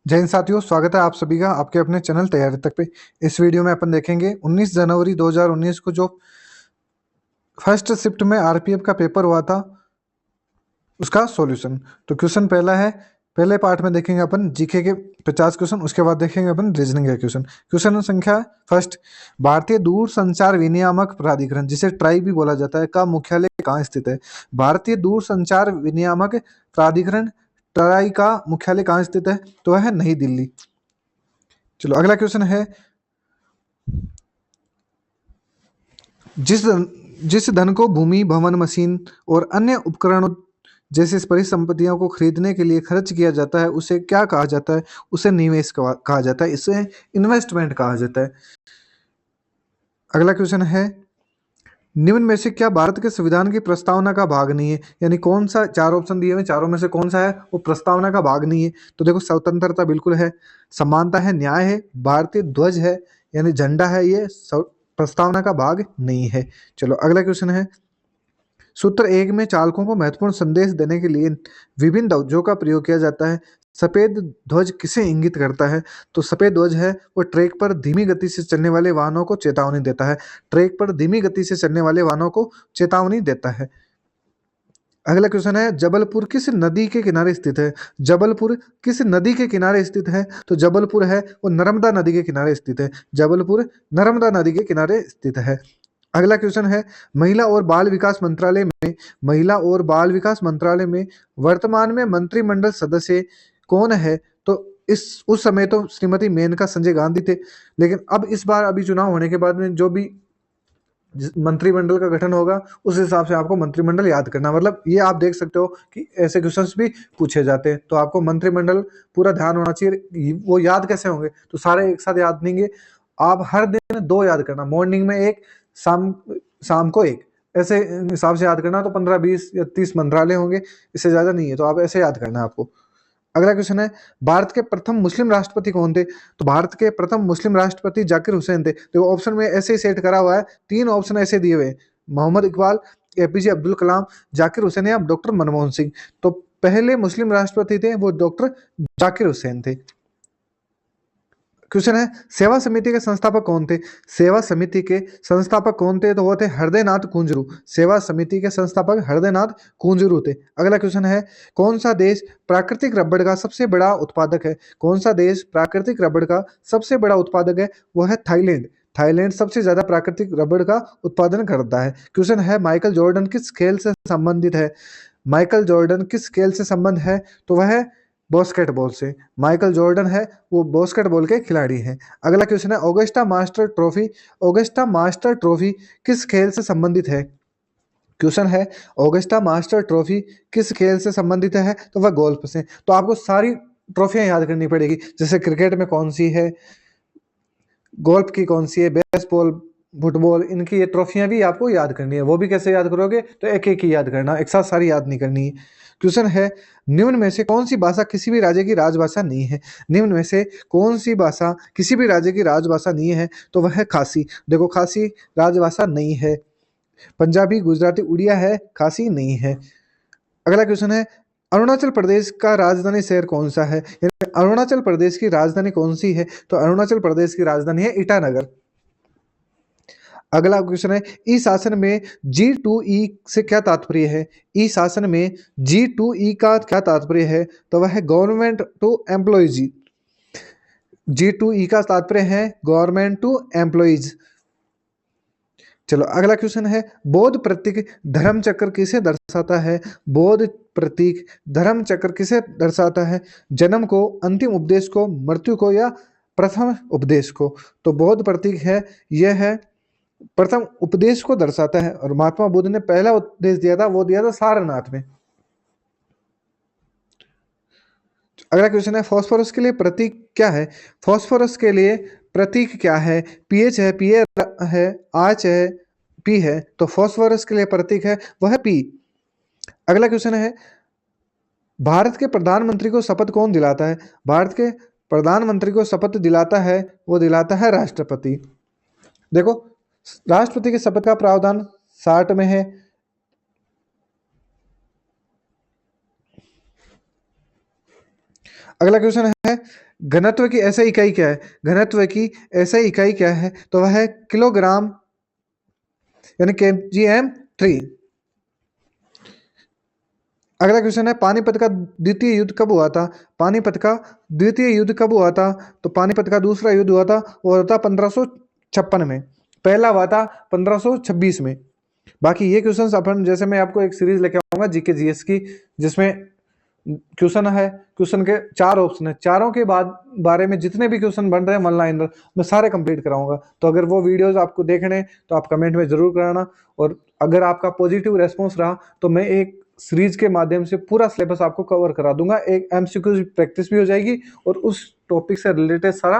जय हिंद साथियों, स्वागत है आप सभी का आपके अपने चैनल तैयारी तक पे। इस वीडियो में अपन देखेंगे 19 जनवरी 2019 को जो फर्स्ट शिफ्ट में आरपीएफ का पेपर हुआ था उसका सॉल्यूशन। तो क्वेश्चन पहला है, पहले पार्ट में देखेंगे अपन जीके के 50 क्वेश्चन, उसके बाद देखेंगे अपन रीजनिंग के क्वेश्चन। क्वेश्चन संख्या फर्स्ट, भारतीय दूरसंचार विनियामक प्राधिकरण जिसे ट्राई भी बोला जाता है का मुख्यालय कहाँ स्थित है? भारतीय दूरसंचार विनियामक प्राधिकरण ट्राई का मुख्यालय कहाँ स्थित है? तो वह है नई दिल्ली। चलो अगला क्वेश्चन है, जिस धन को भूमि, भवन, मशीन और अन्य उपकरणों जैसे परिसंपत्तियों को खरीदने के लिए खर्च किया जाता है उसे क्या कहा जाता है? उसे निवेश कहा जाता है, इसे इन्वेस्टमेंट कहा जाता है। अगला क्वेश्चन है, निम्न में से क्या भारत के संविधान की प्रस्तावना का भाग नहीं है? यानी कौन सा, चार ऑप्शन दिए हुए, चारों में से कौन सा है वो प्रस्तावना का भाग नहीं है? तो देखो, स्वतंत्रता बिल्कुल है, समानता है, न्याय है, भारतीय ध्वज है यानी झंडा है, ये प्रस्तावना का भाग नहीं है। चलो अगला क्वेश्चन है, सूत्र एक में चालकों को महत्वपूर्ण संदेश देने के लिए विभिन्न ध्वजों का प्रयोग किया जाता है। सफेद ध्वज किसे इंगित करता है? तो सफेद ध्वज है वो ट्रैक पर धीमी गति से चलने वाले वाहनों को चेतावनी देता है। ट्रैक पर धीमी गति से चलने वाले वाहनों को चेतावनी देता है। अगला क्वेश्चन है, जबलपुर किस नदी के किनारे स्थित है? जबलपुर किस नदी के किनारे स्थित है? तो जबलपुर है वो नर्मदा नदी के किनारे स्थित है। जबलपुर नर्मदा नदी के किनारे स्थित है। अगला क्वेश्चन है, महिला और बाल विकास मंत्रालय में वर्तमान में मंत्रिमंडल सदस्य कौन है? तो इस उस समय तो श्रीमती मेनका संजय गांधी थे, लेकिन अब इस बार अभी चुनाव होने के बाद में जो भी मंत्रिमंडल का गठन होगा उस हिसाब से आपको मंत्रिमंडल याद करना। मतलब ये आप देख सकते हो कि ऐसे क्वेश्चंस भी पूछे जाते हैं, तो आपको मंत्रिमंडल पूरा ध्यान होना चाहिए। वो याद कैसे होंगे? तो सारे एक साथ याद नहीं है, आप हर दिन दो याद करना, मॉर्निंग में एक, शाम शाम को एक, ऐसे हिसाब से याद करना। तो 15 20 या 30 मंत्रालय होंगे, इससे ज्यादा नहीं है, तो आप ऐसे याद करना है आपको। अगला क्वेश्चन है, भारत के प्रथम मुस्लिम राष्ट्रपति कौन थे? तो भारत के प्रथम मुस्लिम राष्ट्रपति जाकिर हुसैन थे। तो ऑप्शन में ऐसे ही सेट करा हुआ है, तीन ऑप्शन ऐसे दिए हुए हैं, मोहम्मद इकबाल, एपीजे अब्दुल कलाम, जाकिर हुसैन या डॉक्टर मनमोहन सिंह। तो पहले मुस्लिम राष्ट्रपति थे वो डॉक्टर जाकिर हुसैन थे। क्वेश्चन है, सेवा समिति के संस्थापक कौन थे? सेवा समिति के संस्थापक कौन थे? तो वो थे हृदयनाथ कुंजरू। सेवा समिति के संस्थापक हृदयनाथ कुंजरू थे। अगला क्वेश्चन है, कौन सा देश प्राकृतिक रबड़ का सबसे बड़ा उत्पादक है? कौन सा देश प्राकृतिक रबड़ का सबसे बड़ा उत्पादक है? वो है थाईलैंड। थाईलैंड सबसे ज्यादा प्राकृतिक रबड़ का उत्पादन करता है। क्वेश्चन है, माइकल जॉर्डन किस खेल से संबंधित है? माइकल जॉर्डन किस खेल से संबंध है? तो वह है बास्केटबॉल से। माइकल जॉर्डन है वो बास्केटबॉल के खिलाड़ी हैं। अगला क्वेश्चन है, ऑगस्टा मास्टर ट्रॉफी किस खेल से संबंधित है? क्वेश्चन है, ऑगस्टा मास्टर ट्रॉफी किस खेल से संबंधित है? तो वह गोल्फ से। तो आपको सारी ट्रॉफियां याद करनी पड़ेगी, जैसे क्रिकेट में कौन सी है, गोल्फ की कौन सी है, बेसबॉल, फुटबॉल, इनकी ये ट्रॉफियां भी आपको याद करनी है। वो भी कैसे याद करोगे? तो एक एक ही याद करना, एक साथ सारी याद नहीं करनी है। क्वेश्चन है, निम्न में से कौन सी भाषा किसी भी राज्य की राजभाषा नहीं है? निम्न में से कौन सी भाषा किसी भी राज्य की राजभाषा नहीं है? तो वह है खासी। देखो, खासी राजभाषा नहीं है। पंजाबी, गुजराती, उड़िया है, खासी नहीं है। अगला क्वेश्चन है, अरुणाचल प्रदेश का राजधानी शहर कौन सा है? यानी अरुणाचल प्रदेश की राजधानी कौन सी है? तो अरुणाचल प्रदेश की राजधानी है ईटानगर। अगला क्वेश्चन है, ई शासन में G2E से क्या तात्पर्य है? ई शासन में G2E का क्या तात्पर्य है? तो वह है गवर्नमेंट टू एम्प्लॉयज। G2E का तात्पर्य है गवर्नमेंट टू एम्प्लॉयज। चलो अगला क्वेश्चन है, बौद्ध प्रतीक धर्म चक्र किसे दर्शाता है? बौद्ध प्रतीक धर्म चक्र किसे दर्शाता है? जन्म को, अंतिम उपदेश को, मृत्यु को या प्रथम उपदेश को? तो बौद्ध प्रतीक है यह है प्रथम उपदेश को दर्शाता है, और महात्मा बुद्ध ने पहला उपदेश दिया था, वो दिया था सारनाथ में। अगला क्वेश्चन है, फास्फोरस के लिए प्रतीक क्या है? फास्फोरस के लिए प्रतीक क्या है? पीएच है, पीए है, आच है, पी है। तो फास्फोरस के लिए प्रतीक है वह है पी। अगला क्वेश्चन है, भारत के प्रधानमंत्री को शपथ कौन दिलाता है? भारत के प्रधानमंत्री को शपथ दिलाता है वो दिलाता है राष्ट्रपति। देखो, राष्ट्रपति के शपथ का प्रावधान 60 में है। अगला क्वेश्चन है घनत्व की ऐसा इकाई क्या है? घनत्व की ऐसा इकाई क्या है? तो वह है किलोग्राम यानी kgm3। अगला क्वेश्चन है पानीपत का द्वितीय युद्ध कब हुआ था? पानीपत का द्वितीय युद्ध कब हुआ था? तो पानीपत का दूसरा युद्ध हुआ था, वो हुआ था 1556 में। पहला हुआ था 1526 में। बाकी ये क्वेश्चंस अपन, जैसे मैं आपको एक सीरीज लेके आऊंगा जीके जीएस की, जिसमें क्वेश्चन है, क्वेश्चन के 4 ऑप्शन है, चारों के बाद बारे में जितने भी क्वेश्चन बन रहे हैं वन लाइनर, मैं सारे कंप्लीट कराऊंगा। तो अगर वो वीडियोस आपको देखने तो आप कमेंट में जरूर कराना, और अगर आपका पॉजिटिव रेस्पॉन्स रहा तो मैं एक सीरीज के माध्यम से पूरा सिलेबस आपको कवर करा दूंगा। एक एमसीक्यू प्रैक्टिस भी हो जाएगी और उस टॉपिक से रिलेटेड सारा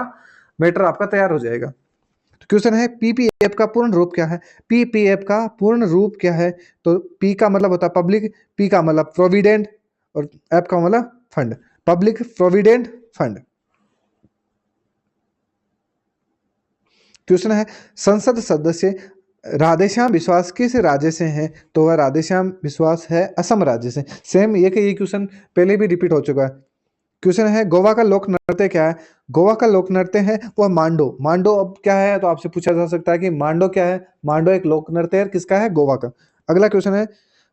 मैटर आपका तैयार हो जाएगा। तो क्वेश्चन है पीपीएफ का पूर्ण रूप क्या है? पीपीएफ का पूर्ण रूप क्या है? तो पी का मतलब होता है पब्लिक, पी का मतलब प्रोविडेंट, और एफ का मतलब fund, public provident fund. Question है संसद सदस्य राधेश्याम विश्वास किस राज्य से हैं? तो वह राधेश्याम विश्वास है असम राज्य से। सेम ये क्वेश्चन पहले भी रिपीट हो चुका है। क्वेश्चन है गोवा का लोक नृत्य क्या है? गोवा का लोक नृत्य है वह मांडो। मांडो अब क्या है, तो आपसे पूछा जा सकता है कि मांडो क्या है? मांडो एक लोक नृत्य है, किसका है? गोवा का। अगला क्वेश्चन है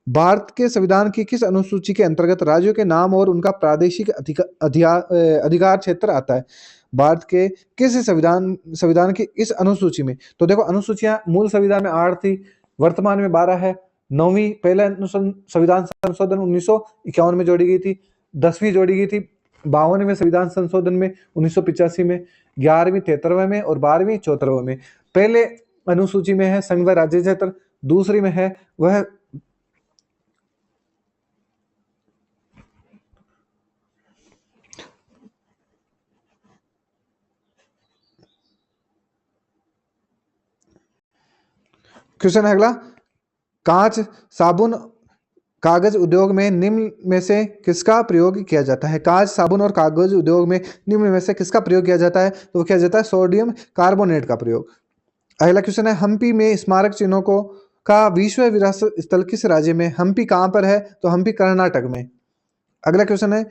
भारत के संविधान की किस अनुसूची के अंतर्गत राज्यों के नाम और उनका प्रादेशिक अधिकार क्षेत्र आता है? भारत के किस संविधान संविधान की इस अनुसूची में? तो देखो अनुसूचियां मूल संविधान में 8 थी, वर्तमान में 12 है। 9वीं पहले संविधान संशोधन 1951 में जोड़ी गई थी, 10वीं जोड़ी गई थी 52वें संविधान संशोधन में 1985 में, 11वीं 73वें में और 12वीं 74वें में। पहले अनुसूची में है संघ व राज्य क्षेत्र, दूसरी में है वह क्वेश्चन है अगला, कांच साबुन कागज उद्योग में निम्न में से किसका प्रयोग किया जाता है? कांच साबुन और कागज उद्योग में निम्न में से किसका प्रयोग किया जाता है? तो वो किया जाता है सोडियम कार्बोनेट का प्रयोग। अगला क्वेश्चन है हम्पी में स्मारक चिन्हों को का विश्व विरासत स्थल किस राज्य में? हम्पी कहां पर है? तो हम्पी कर्नाटक में। अगला क्वेश्चन है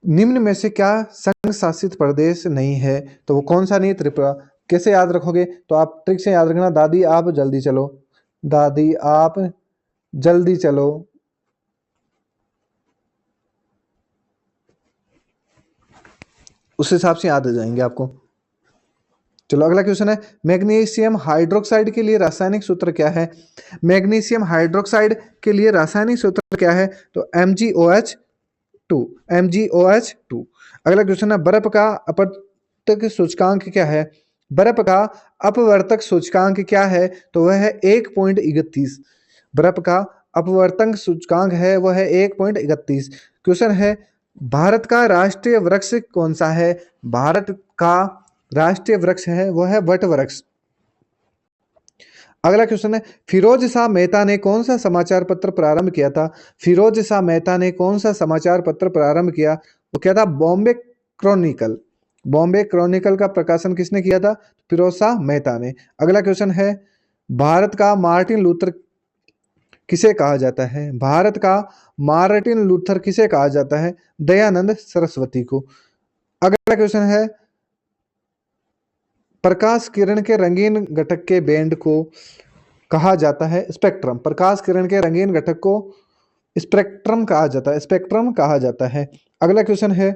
निम्न में से क्या संघ शासित प्रदेश नहीं है? तो वो कौन सा नहीं? त्रिपुरा। कैसे याद रखोगे? तो आप ट्रिक से याद रखना, दादी आप जल्दी चलो, दादी आप जल्दी चलो। उस हिसाब से याद आ जाएंगे आपको। चलो अगला क्वेश्चन है मैग्नीशियम हाइड्रोक्साइड के लिए रासायनिक सूत्र क्या है? मैग्नीशियम हाइड्रोक्साइड के लिए रासायनिक सूत्र क्या है? तो MgOH2, MgOH2। अगला क्वेश्चन है बर्फ का अपवर्तक सूचकांक क्या है? बर्फ का अपवर्तक सूचकांक क्या है? तो वह है 1.31। बर्फ का अपवर्तक सूचकांक है वह है 1.31। क्वेश्चन है भारत का राष्ट्रीय वृक्ष कौन सा है? भारत का राष्ट्रीय वृक्ष है वह है वट वृक्ष। अगला क्वेश्चन है फिरोज शाह मेहता ने कौन सा समाचार पत्र प्रारंभ किया था? फिरोज शाह मेहता ने कौन सा समाचार पत्र प्रारंभ किया? वो क्या था? बॉम्बे क्रॉनिकल। बॉम्बे क्रॉनिकल का प्रकाशन किसने किया था? फिरोज शाह मेहता ने। अगला क्वेश्चन है भारत का मार्टिन लूथर किसे कहा जाता है? भारत का मार्टिन लूथर किसे कहा जाता है? दयानंद सरस्वती को। अगला क्वेश्चन है प्रकाश किरण के रंगीन घटक के बैंड को कहा जाता है स्पेक्ट्रम। प्रकाश किरण के रंगीन घटक को स्पेक्ट्रम कहा जाता है, स्पेक्ट्रम कहा जाता है। अगला क्वेश्चन है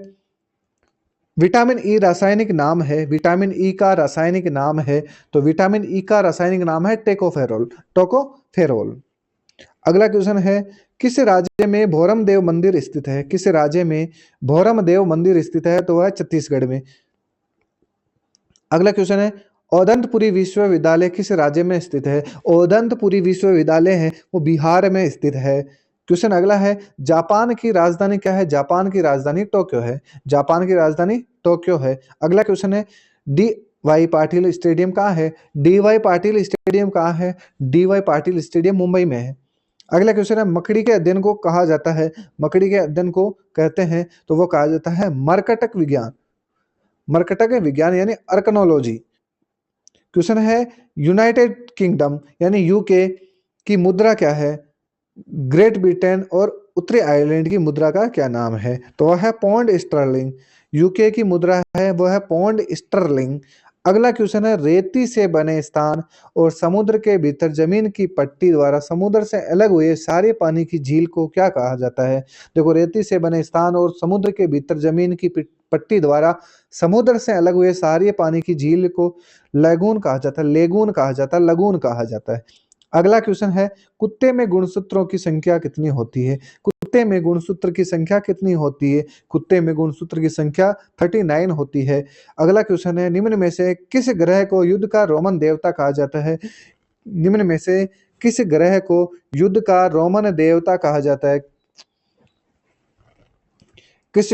विटामिन ई रासायनिक नाम है, विटामिन ई का रासायनिक नाम है, तो विटामिन ई का रासायनिक नाम है टेकोफेरोल, टोकोफेरोल। अगला क्वेश्चन है किस राज्य में भोरम देव मंदिर स्थित है? किस राज्य में भोरम देव मंदिर स्थित है? तो वह छत्तीसगढ़ में। अगला क्वेश्चन है औदंतपुरी विश्वविद्यालय किस राज्य में स्थित है? औदंतपुरी विश्वविद्यालय है वो बिहार में स्थित है। क्वेश्चन अगला है जापान की राजधानी क्या है? जापान की राजधानी टोक्यो है, जापान की राजधानी टोक्यो है। अगला क्वेश्चन है डी वाई पाटिल स्टेडियम कहाँ है? डी वाई पाटिल स्टेडियम कहाँ है? D Y Patil stadium Mumbai में है। अगला क्वेश्चन है मकड़ी के अध्ययन को कहा जाता है? मकड़ी के अध्ययन को कहते हैं तो वो कहा जाता है मरकटक विज्ञान, मरकटक विज्ञान यानी अर्कनोलॉजी। क्वेश्चन है यूनाइटेड किंगडम यानी यूके की मुद्रा क्या है? ग्रेट ब्रिटेन और उत्तरी आयरलैंड की मुद्रा का क्या नाम है? तो वह है पौंड स्टर्लिंग। यूके की मुद्रा है वो है पौंड स्टर्लिंग। अगला क्वेश्चन है, रेती से बने स्थान और समुद्र के भीतर जमीन की पट्टी द्वारा समुद्र से अलग हुए सारे पानी की झील को क्या कहा जाता है? देखो, रेती से बने स्थान और समुद्र के भीतर जमीन की पट्टी द्वारा समुद्र से अलग हुए सारे पानी की झील को लगून कहा जाता है, लेगून कहा जाता है, लगून कहा जाता है। अगला क्वेश्चन है, कुत्ते में गुणसूत्रों की संख्या कितनी होती है? कुत्ते में गुणसूत्र की संख्या कितनी होती है? कुत्ते में गुणसूत्र की संख्या 39 होती है। अगला क्वेश्चन है, निम्न में से किस ग्रह को युद्ध का रोमन देवता कहा जाता है? निम्न में से किस ग्रह को युद्ध का रोमन देवता कहा जाता है? किस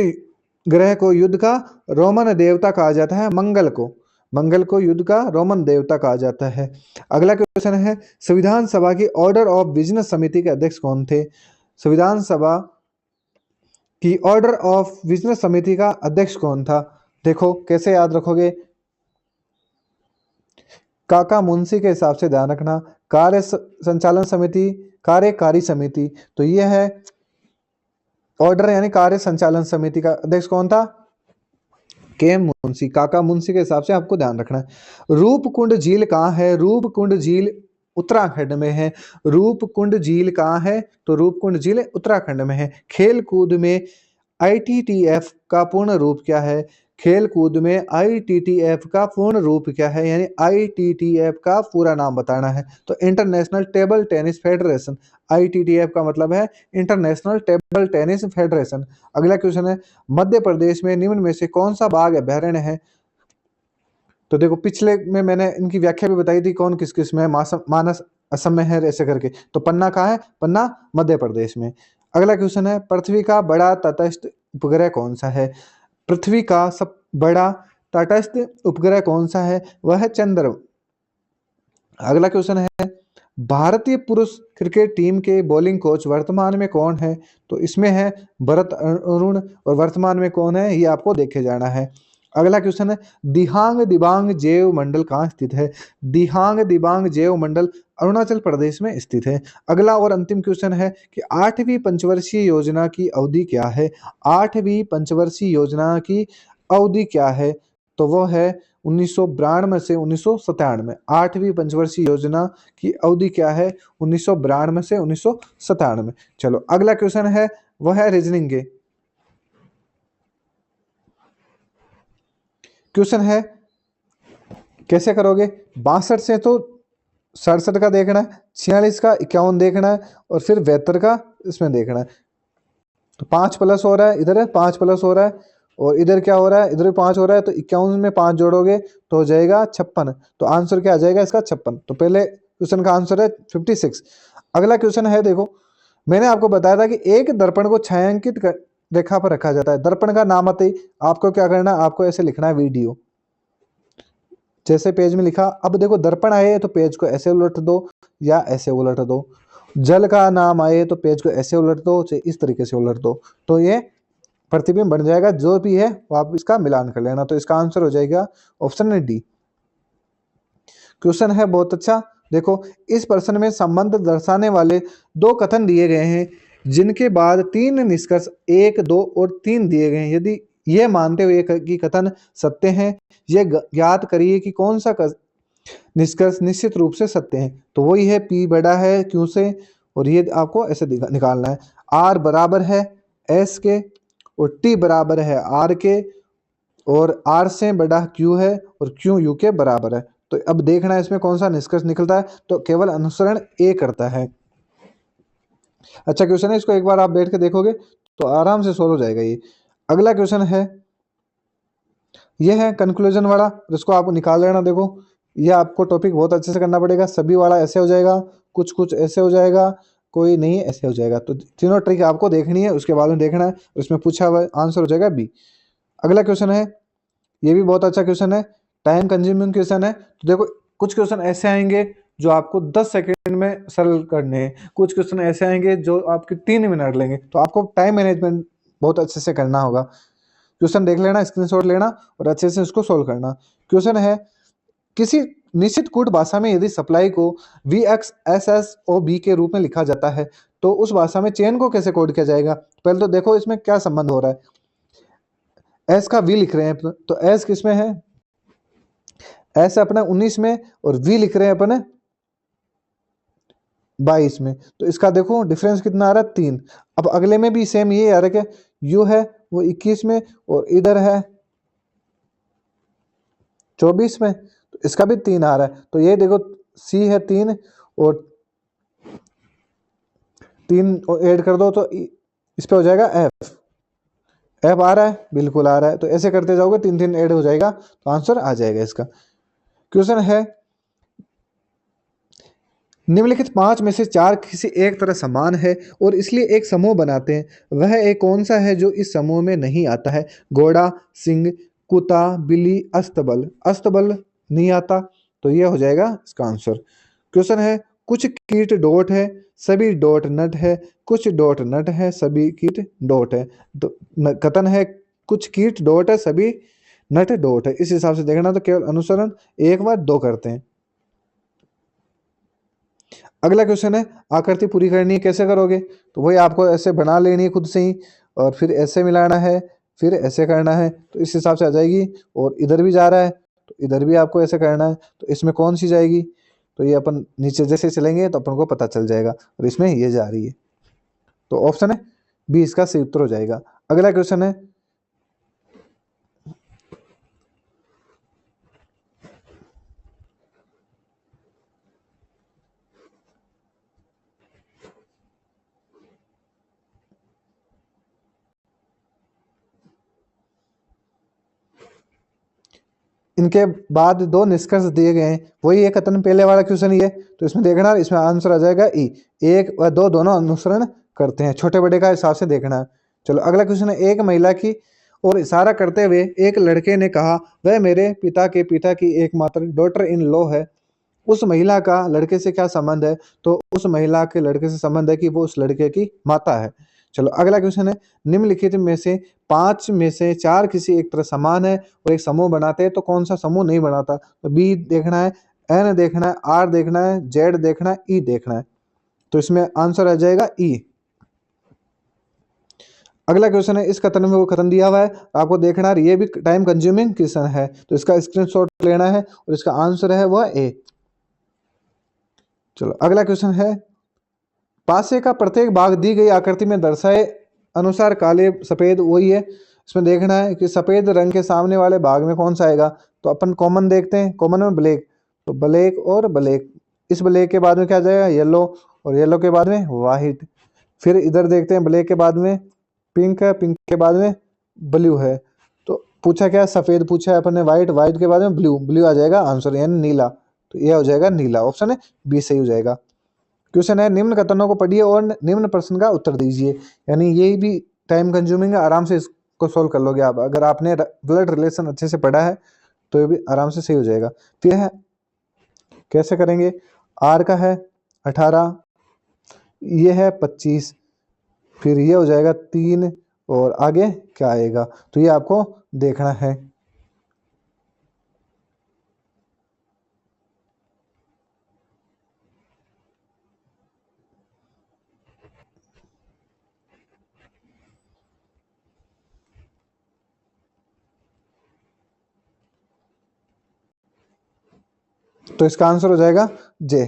ग्रह को युद्ध का रोमन देवता कहा जाता है? मंगल को। मंगल को युद्ध का रोमन देवता कहा जाता है। अगला क्वेश्चन है, संविधान सभा की ऑर्डर ऑफ बिजनेस समिति के अध्यक्ष कौन थे? संविधान सभा की ऑर्डर ऑफ बिजनेस समिति का अध्यक्ष कौन था? देखो कैसे याद रखोगे, काका मुंशी के हिसाब से ध्यान रखना। संचालन समिति, कार्यकारी समिति, तो यह है ऑर्डर यानी कार्य संचालन समिति का अध्यक्ष कौन था? के मुंशी, काका मुंशी के हिसाब से आपको ध्यान रखना है। रूपकुंड झील कहाँ है? रूपकुंड झील उत्तराखंड में है। रूपकुंड झील कहाँ है? तो रूपकुंड झील उत्तराखंड में है। खेल कूद में ITTF का पूर्ण रूप क्या है? खेल कूद में ITTF का पूर्ण रूप क्या है, यानी ITTF का पूरा नाम बताना है। तो international table tennis federation. ITTF का मतलब है इंटरनेशनल टेबल टेनिस फेडरेशन। अगला क्वेश्चन है, मध्य प्रदेश में निम्न में से कौन सा बाघ अभयारण्य है? तो देखो, पिछले में मैंने इनकी व्याख्या भी बताई थी कौन किस किस में है। मानस असम में है, ऐसे करके। तो पन्ना कहाँ है? पन्ना मध्य प्रदेश में। अगला क्वेश्चन है, पृथ्वी का बड़ा तटस्थ उपग्रह कौन सा है? पृथ्वी का सब बड़ा तटस्थ उपग्रह कौन सा है? वह है चंद्र। अगला क्वेश्चन है, भारतीय पुरुष क्रिकेट टीम के बॉलिंग कोच वर्तमान में कौन है? तो इसमें है भरत अरुण, और वर्तमान में कौन है ये आपको देखे जाना है। अगला क्वेश्चन है, दिहांग दिबांग जैव मंडल कहाँ स्थित है? दिहांग दिबांग जैव मंडल अरुणाचल प्रदेश में स्थित है। अगला और अंतिम क्वेश्चन है कि 8वीं पंचवर्षीय योजना की अवधि क्या है? 8वीं पंचवर्षीय योजना की अवधि क्या है? तो वो है 1992 से 1997। 8वीं पंचवर्षीय योजना की अवधि क्या है? 1992 से 1997। चलो अगला क्वेश्चन है, वह है रीजनिंग के क्वेश्चन है, कैसे करोगे? 62 से तो 67 का देखना है, 46 का 51 देखना है, और फिर 72 का इसमें देखना है। तो 5 प्लस हो रहा है, इधर है 5 प्लस हो रहा है, और इधर क्या हो रहा है? इधर भी 5 हो रहा है। तो 51 में 5 जोड़ोगे तो हो जाएगा 56। तो आंसर क्या आ जाएगा इसका? 56। तो पहले क्वेश्चन का आंसर है 56। अगला क्वेश्चन है, देखो मैंने आपको बताया था कि एक दर्पण को छायांकित रेखा पर रखा जाता है। दर्पण का नाम आते ही आपको क्या करना है? आपको ऐसे लिखना है वीडियो, जैसे पेज में लिखा। अब देखो, दर्पण आए तो पेज को ऐसे उलट दो या ऐसे उलट दो। जल का नाम आए तो पेज को ऐसे उलट दो, चाहे इस तरीके से उलट दो, तो ये प्रतिबिंब बन जाएगा। जो भी है वो आप इसका मिलान कर लेना। तो इसका आंसर हो जाएगा ऑप्शन डी। क्वेश्चन है बहुत अच्छा। देखो, इस प्रश्न में संबंध दर्शाने वाले 2 कथन दिए गए हैं, जिनके बाद 3 निष्कर्ष 1, 2 और 3 दिए गए हैं। यदि ये मानते हुए कि कथन सत्य हैं, ये ज्ञात करिए कि कौन सा निष्कर्ष निश्चित रूप से सत्य है। तो वही है P बड़ा है Q से, और ये आपको ऐसे निकालना है। R बराबर है S के, और T बराबर है R के, और R से बड़ा Q है, और Q U के बराबर है। तो अब देखना है इसमें कौन सा निष्कर्ष निकलता है। तो केवल अनुसरण A करता है। अच्छा क्वेश्चन है, इसको एक बार आप बैठ के देखोगे तो आराम से सोल्व हो जाएगा ये। अगला क्वेश्चन है, यह है कंक्लूजन वाला, जिसको आप निकाल लेना। देखो, यह आपको टॉपिक बहुत अच्छे से करना पड़ेगा। सभी वाला ऐसे हो जाएगा, कुछ कुछ ऐसे हो जाएगा, कोई नहीं ऐसे हो जाएगा। तो तीनों ट्रिक आपको देखनी है, उसके बाद में देखना है। उसमें पूछा हुआ आंसर हो जाएगा बी। अगला क्वेश्चन है, ये भी बहुत अच्छा क्वेश्चन है, टाइम कंज्यूमिंग क्वेश्चन है। तो देखो, कुछ क्वेश्चन ऐसे आएंगे जो आपको 10 सेकंड में सरल करने हैं, कुछ क्वेश्चन ऐसे आएंगे जो आपके 3 मिनट लेंगे। तो आपको टाइम मैनेजमेंट बहुत अच्छे से करना होगा। क्वेश्चन देख लेना, स्क्रीनशॉट लेना और अच्छे से उसको सोल्व करना। क्वेश्चन है, किसी निश्चित कोड भाषा में यदि सप्लाई को VXSSOB के रूप में लिखा जाता है तो उस भाषा में चेन को कैसे कोड किया जाएगा? पहले तो देखो इसमें क्या संबंध हो रहा है। एस का वी लिख रहे हैं तो एस किस में है? एस अपना 19 में और वी लिख रहे हैं अपने 22 में। तो इसका देखो डिफरेंस कितना आ रहा है? 3। अब अगले में भी सेम ये आ रहा है कि यू है वो 21 में और इधर है 24 में, तो इसका भी 3 आ रहा है। तो ये देखो सी है 3 और 3 ऐड कर दो तो इस पे हो जाएगा एफ। एफ आ रहा है? बिल्कुल आ रहा है। तो ऐसे करते जाओगे 3 ऐड हो जाएगा तो आंसर आ जाएगा इसका। क्वेश्चन है निम्नलिखित 5 में से 4 किसी एक तरह समान है और इसलिए एक समूह बनाते हैं। वह एक कौन सा है जो इस समूह में नहीं आता है? घोड़ा, सिंह, कुत्ता, बिल्ली, अस्तबल। अस्तबल नहीं आता तो यह हो जाएगा इसका आंसर। क्वेश्चन है कुछ कीट डॉट है सभी डॉट नट है, कुछ डॉट नट है सभी कीट डॉट है। तो कथन है कुछ कीट डॉट है सभी नट डॉट है। इस हिसाब से देखना तो केवल अनुसरण 1 व 2 करते हैं। अगला क्वेश्चन है आकृति पूरी करनी है, कैसे करोगे? तो वही आपको ऐसे बना लेनी है खुद से ही और फिर ऐसे मिलाना है, फिर ऐसे करना है, तो इस हिसाब से आ जाएगी। और इधर भी जा रहा है तो इधर भी आपको ऐसे करना है, तो इसमें कौन सी जाएगी? तो ये अपन नीचे जैसे चलेंगे तो अपन को पता चल जाएगा और इसमें ये जा रही है। तो ऑप्शन है बी इसका सही उत्तर हो जाएगा। अगला क्वेश्चन है इनके बाद 2 निष्कर्ष दिए गए हैं, वही एक कथन पहले वाला क्वेश्चन ही है। तो इसमें देखना इसमें आंसर आ जाएगा ई। 1 व 2 दोनों अनुसरण करते हैं, छोटे बड़े का हिसाब से देखना है। चलो अगला क्वेश्चन है एक महिला की और इशारा करते हुए एक लड़के ने कहा वह मेरे पिता के पिता की एकमात्र डॉटर इन लॉ है। उस महिला का लड़के से क्या संबंध है? तो उस महिला के लड़के से संबंध है कि वो उस लड़के की माता है। चलो अगला क्वेश्चन है निम्नलिखित में से 5 में से 4 किसी एक तरह समान है और एक समूह बनाते हैं तो कौन सा समूह नहीं बनाता? तो बी देखना है, एन देखना है, आर देखना है, जेड देखना है, ई देखना है। तो इसमें आंसर आ जाएगा ई। अगला क्वेश्चन है इस कथन में वो कथन दिया हुआ है, आपको देखना है ये भी टाइम कंज्यूमिंग क्वेश्चन है, तो इसका स्क्रीनशॉट लेना है और इसका आंसर है वह ए। चलो अगला क्वेश्चन है पासे का प्रत्येक भाग दी गई आकृति में दर्शाए अनुसार काले सफेद वही है। इसमें देखना है कि सफेद रंग के सामने वाले भाग में कौन सा आएगा? तो अपन कॉमन देखते हैं, कॉमन में ब्लैक, तो ब्लैक और ब्लैक। इस ब्लैक के बाद में क्या आ जाएगा? येलो, और येलो के बाद में वाइट। फिर इधर देखते हैं ब्लैक के बाद में पिंक है, पिंक के बाद में ब्लू है। तो पूछा क्या? सफेद पूछा है अपन ने, व्हाइट, व्हाइट के बाद में ब्लू, ब्लू आ जाएगा आंसर यानी नीला। तो यह हो जाएगा नीला, ऑप्शन है बी सही हो जाएगा। क्वेश्चन है निम्न कथनों को पढ़िए और निम्न प्रश्न का उत्तर दीजिए। यानी यही भी टाइम कंज्यूमिंग है, आराम से इसको सोल्व कर लोगे आप। अगर आपने ब्लड रिलेशन अच्छे से पढ़ा है तो ये भी आराम से सही हो जाएगा। फिर है कैसे करेंगे? आर का है 18, ये है 25, फिर ये हो जाएगा 3 और आगे क्या आएगा? तो ये आपको देखना है। तो इसका आंसर हो जाएगा जे।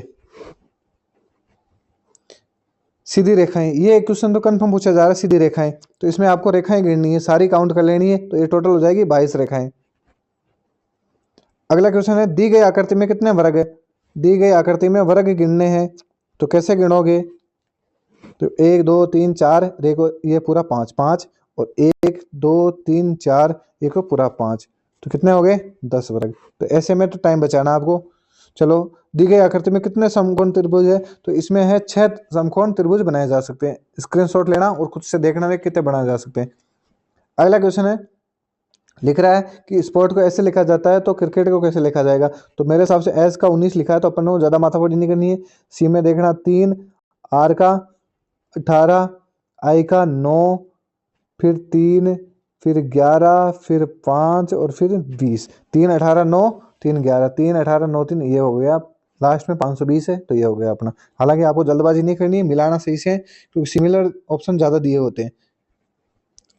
सीधी रेखाएं, ये क्वेश्चन तो कंफर्म पूछा जा रहा है। सीधी रेखाएं, तो इसमें आपको रेखाएं गिननी है, सारी काउंट कर लेनी है, तो ये टोटल हो जाएगी 22 रेखाएं। अगला क्वेश्चन है दी गई आकृति में कितने वर्ग है? दी गई आकृति में वर्ग गिनने हैं, तो कैसे गिनोगे? तो 1 2 3 4, देखो ये पूरा 5 5 और 1 2 3 4, ये को पूरा 5, तो कितने हो गए? 10 वर्ग। तो ऐसे में तो टाइम बचाना आपको। चलो दी गई आकृति में कितने समकोण त्रिभुज है? तो इसमें है 6 समकोण त्रिभुज बनाए जा सकते हैं। स्क्रीनशॉट लेना और खुद से देखना है कितने बनाए जा सकते हैं। अगला क्वेश्चन है लिख रहा है कि स्पोर्ट को ऐसे लिखा जाता है तो क्रिकेट को कैसे लिखा जाएगा? तो मेरे हिसाब से एस का 19 लिखा है तो अपन को ज़्यादा माथापच्ची नहीं करनी है। सी में देखना 3, आर का 18, आई का 9, फिर 3, फिर 11, फिर 5 और फिर 20। 3 18 9, 3 11, 3 18 9 3, ये हो गया लास्ट में 520 है, तो ये हो गया अपना। हालांकि आपको जल्दबाजी नहीं करनी है, मिलाना सही से है, क्योंकि सिमिलर ऑप्शन ज़्यादा दिए होते हैं।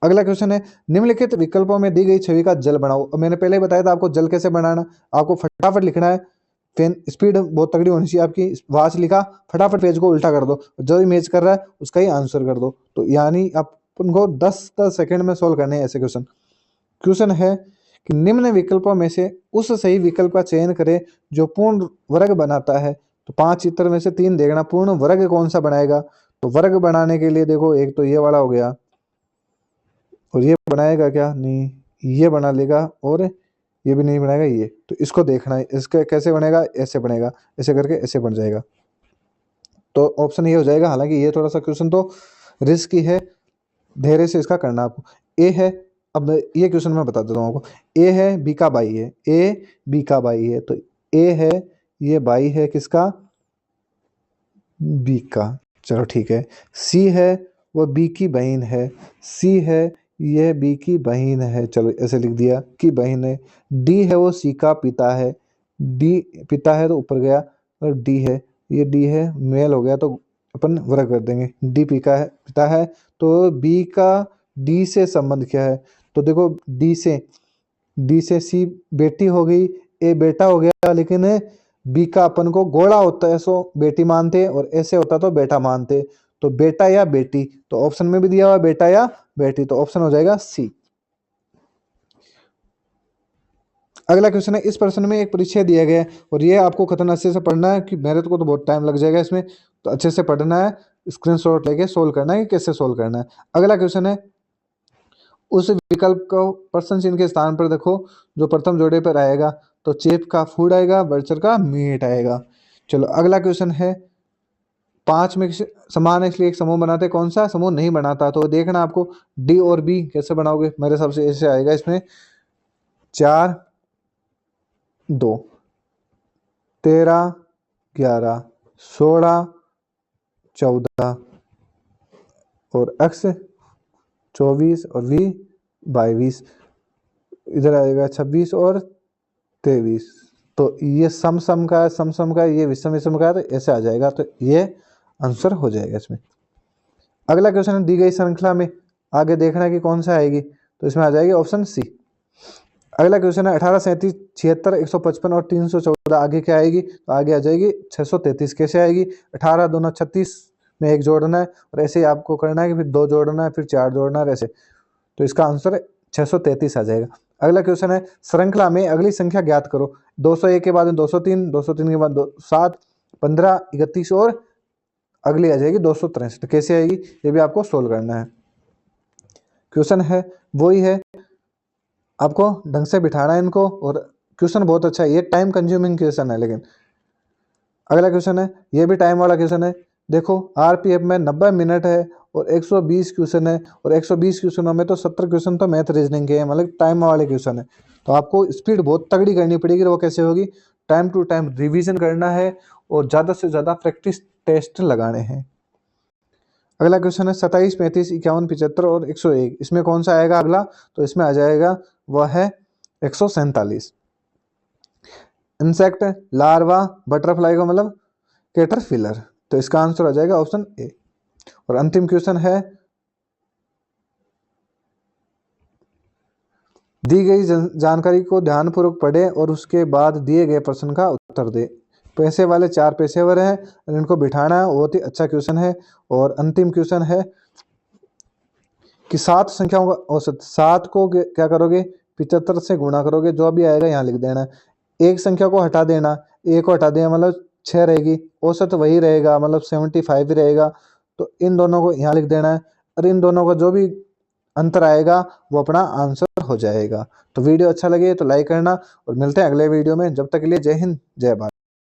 अगला क्वेश्चन है, निम्नलिखित विकल्पों में दी गई छवि का जल बनाओ। अब मैंने पहले ही बताया था आपको जल कैसे बनाना। आपको फटाफट लिखना है, पेन स्पीड बहुत तगड़ी होनी चाहिए आपकी। वहां से लिखा, फटाफट पेज को उल्टा कर दो, जो इमेज कर रहा है उसका ही आंसर कर दो। तो यानी आप उनको 10-10 सेकंड में सोल्व करने हैं ऐसे क्वेश्चन। क्वेश्चन है कि निम्न विकल्पों में से उस सही विकल्प का चयन करें जो पूर्ण वर्ग बनाता है। तो 5 चित्र में से 3 देखना, पूर्ण वर्ग कौन सा बनाएगा। तो वर्ग बनाने के लिए देखो, एक तो ये वाला हो गया, और ये बनाएगा क्या, नहीं ये बना लेगा, और ये भी नहीं बनाएगा ये। तो इसको देखना है, इसका कैसे बनेगा, ऐसे बनेगा, ऐसे करके ऐसे बन जाएगा। तो ऑप्शन ये हो जाएगा। हालांकि ये थोड़ा सा क्वेश्चन तो रिस्की है, धैर्य से इसका करना आपको। ए है, अब ये क्वेश्चन मैं बता देता हूँ आपको। ए है बी का बाई है, ए बी का बाई है, तो ए है, ये बाई है किसका, बी का। चलो ठीक है। सी है, वो बी की बहन है, सी है, यह बी की बहन है, चलो ऐसे लिख दिया कि बहन है। डी है, वो सी का पिता है, डी पिता है तो ऊपर गया, और डी है, ये डी है, मेल हो गया तो अपन वर्ग कर देंगे। डी पी का है, पिता है, तो बी का डी से संबंध क्या है। तो देखो, डी से सी बेटी हो गई, ए बेटा हो गया, लेकिन बी का अपन को गोला होता है सो बेटी मानते, और ऐसे होता तो बेटा मानते। तो बेटा या बेटी, तो ऑप्शन में भी दिया हुआ बेटा या बेटी, तो ऑप्शन हो जाएगा सी। अगला क्वेश्चन है, इस प्रश्न में एक परिचय दिया गया है, और ये आपको खतरनाक अच्छे से पढ़ना है, कि मेरे को तो बहुत टाइम लग जाएगा इसमें, तो अच्छे से पढ़ना है, स्क्रीनशॉट लेके सोल्व करना है कि कैसे सोल्व करना है। अगला क्वेश्चन है, उस विकल्प को प्रश्न चिन्ह के स्थान पर देखो जो प्रथम जोड़े पर आएगा। तो चेप का फूड आएगा, बर्चर का मीट आएगा। चलो अगला क्वेश्चन है, 5 में समान इसलिए एक समूह बनाते, कौन सा समूह नहीं बनाता। तो देखना आपको, डी और बी कैसे बनाओगे। मेरे हिसाब से ऐसे आएगा इसमें, 4 2 13 11 16 14 और x 24 और v 22, इधर आएगा 26 और 23। तो ये सम का है, सम का है, ये विषम का है, तो ऐसे आ जाएगा। तो ये आंसर हो जाएगा इसमें। अगला क्वेश्चन है, दी गई श्रृंखला में आगे देखना है कि कौन सा आएगी। तो इसमें आ जाएगी ऑप्शन सी। अगला क्वेश्चन है, 18 37 76 155 और 314 आगे क्या आएगी। तो आगे आ जाएगी 633। कैसे आएगी, 18 दूना 36 में एक जोड़ना है, और ऐसे ही आपको करना है कि फिर 2 जोड़ना है, फिर 4 जोड़ना है, ऐसे। तो इसका आंसर 633 आ जाएगा। अगला क्वेश्चन है, श्रृंखला में अगली संख्या ज्ञात करो। 201 के बाद 203, 203 के बाद 7 15 31 और अगली आ जाएगी 263। कैसे आएगी, ये भी आपको सोल्व करना है। क्वेश्चन है वही है, आपको ढंग से बिठाना है इनको, और क्वेश्चन बहुत अच्छा है, ये टाइम कंज्यूमिंग क्वेश्चन है लेकिन। अगला क्वेश्चन है, ये भी टाइम वाला क्वेश्चन है। देखो आरपीएफ में 90 मिनट है, और 120 क्वेश्चन है, और 120 क्वेश्चनों में तो 70 क्वेश्चन तो मैथ रीजनिंग के हैं, मतलब टाइम वाले क्वेश्चन है। तो आपको स्पीड बहुत तगड़ी करनी पड़ेगी। वो कैसे होगी, टाइम टू टाइम रिवीजन करना है, और ज़्यादा से ज़्यादा प्रैक्टिस टेस्ट लगाने हैं। अगला क्वेश्चन है, 27 35 51 75 और 101, इसमें कौन सा आएगा अगला। तो इसमें आ जाएगा वह है 147। इंसेक्ट, लार्वा, बटरफ्लाई का मतलब कैटरपिलर। तो इसका आंसर आ जाएगा ऑप्शन ए। और अंतिम क्वेश्चन है, दी गई जानकारी को ध्यानपूर्वक पढ़ें और उसके बाद दिए गए प्रश्न का उत्तर दें। पैसे वाले 4 पेशेवर हैं, इनको बिठाना है, बहुत ही अच्छा क्वेश्चन है। और अंतिम क्वेश्चन है कि 7 संख्याओं का औसत, 7 को क्या करोगे, 75 से गुणा करोगे, जो भी आएगा यहाँ लिख देना। एक संख्या को हटा देना, एक को हटा देना मतलब 6 रहेगी, औसत वही रहेगा मतलब 75 ही रहेगा। तो इन दोनों को यहाँ लिख देना है, और इन दोनों का जो भी अंतर आएगा वो अपना आंसर हो जाएगा। तो वीडियो अच्छा लगे तो लाइक करना, और मिलते हैं अगले वीडियो में। जब तक के लिए जय हिंद जय भारत।